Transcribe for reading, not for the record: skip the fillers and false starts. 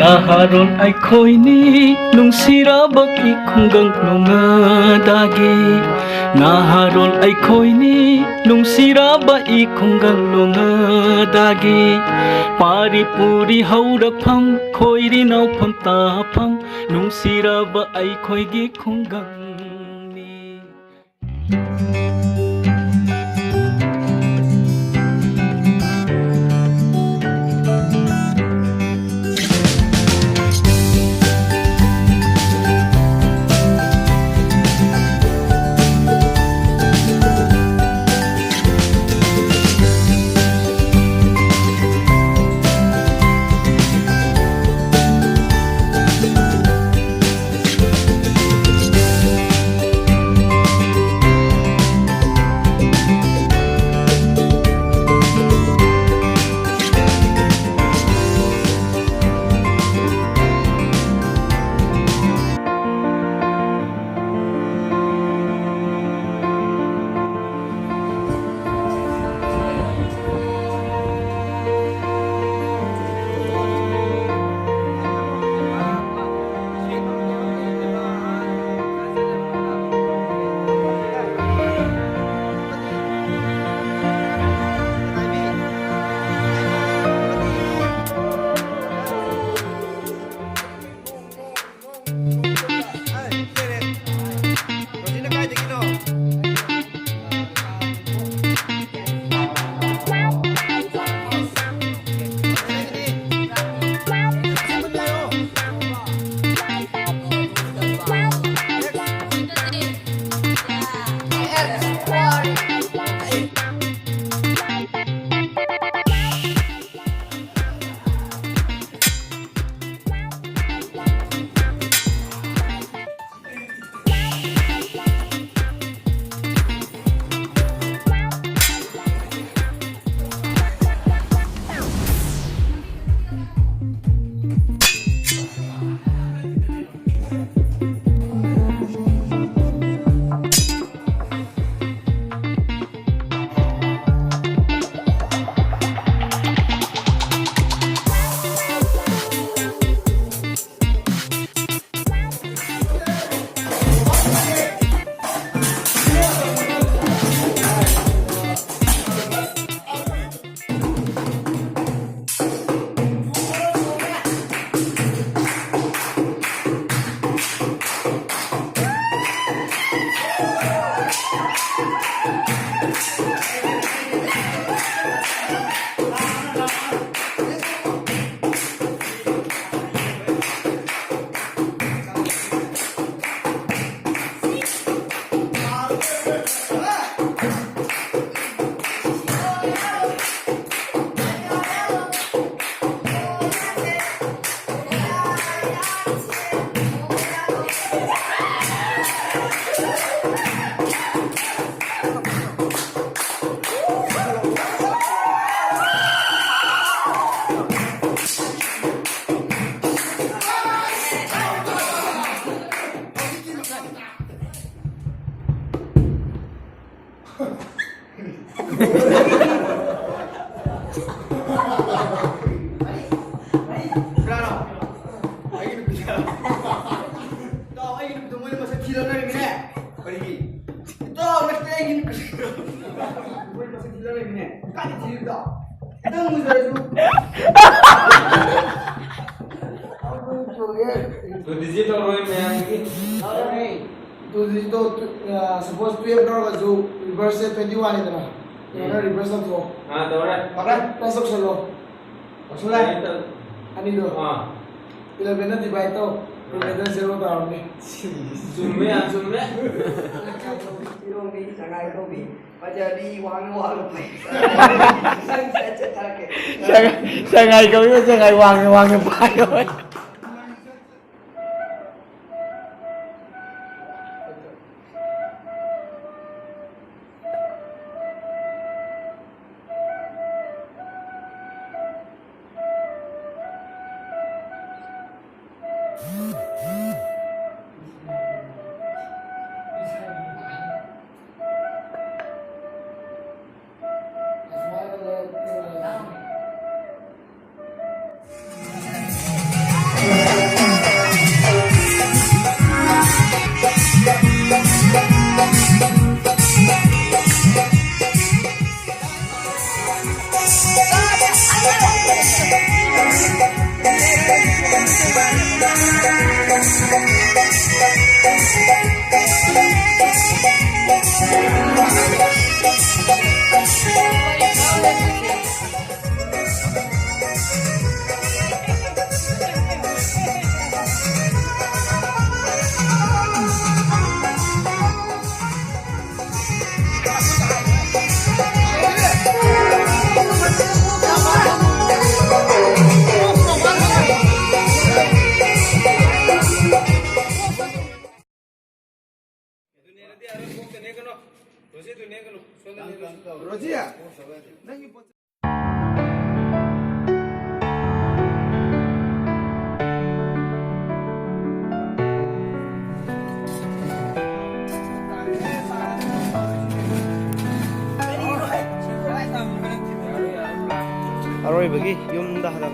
Naharon ay ko'y ni nung sirabak ikunggang lungadagi. Naharon ay ko'y ni nung siraba ikunggang lungadagi. Paripuri haurapam ko'y rinaw pantapam nung siraba ay ko'y gikunggang ni. Suppose 12 draw जो reverse से 21 इतना ये ना reverse of draw हाँ तो रहा पकड़ plus of चलो चला अनि दो हाँ 11 ना divide तो remainder 0 तो आउट में zoom में Irong di sangai ko bi baca di wang pe sang cetak ke Sangai kau itu sangai wang pakai. Rosia, nanti अरोय बघी येऊन दहा दहा